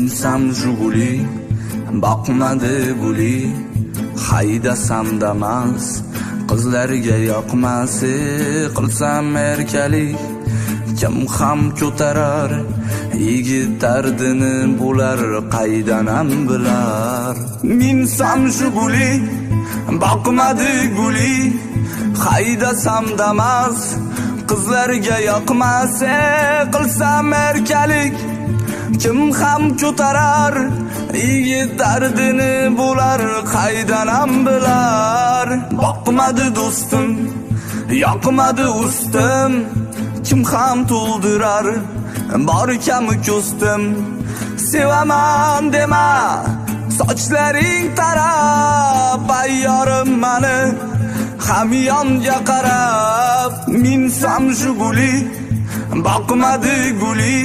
Minsam Jiguli, boqmadi guli, haydasam damas, qizlarga yoqmasi, qilsam erkalik, kim ham ko'tarar, yigit dardini bular qaydan ham bilar. Minsam Jiguli, boqmadi guli, haydasam damas, qizlarga yoqmasi, qilsam erkalik, kim ham ko'tarar, yigit dardini bular qaydan ham bilar. Boqmadi do'stim, yoqmadi ustim, kim ham to'ldirar, bor kami ko'stim. Sevaman dema, sochlaring tarab, ayyorim mani hamyonga qarab. Minsam Jiguli, boqmadi guli,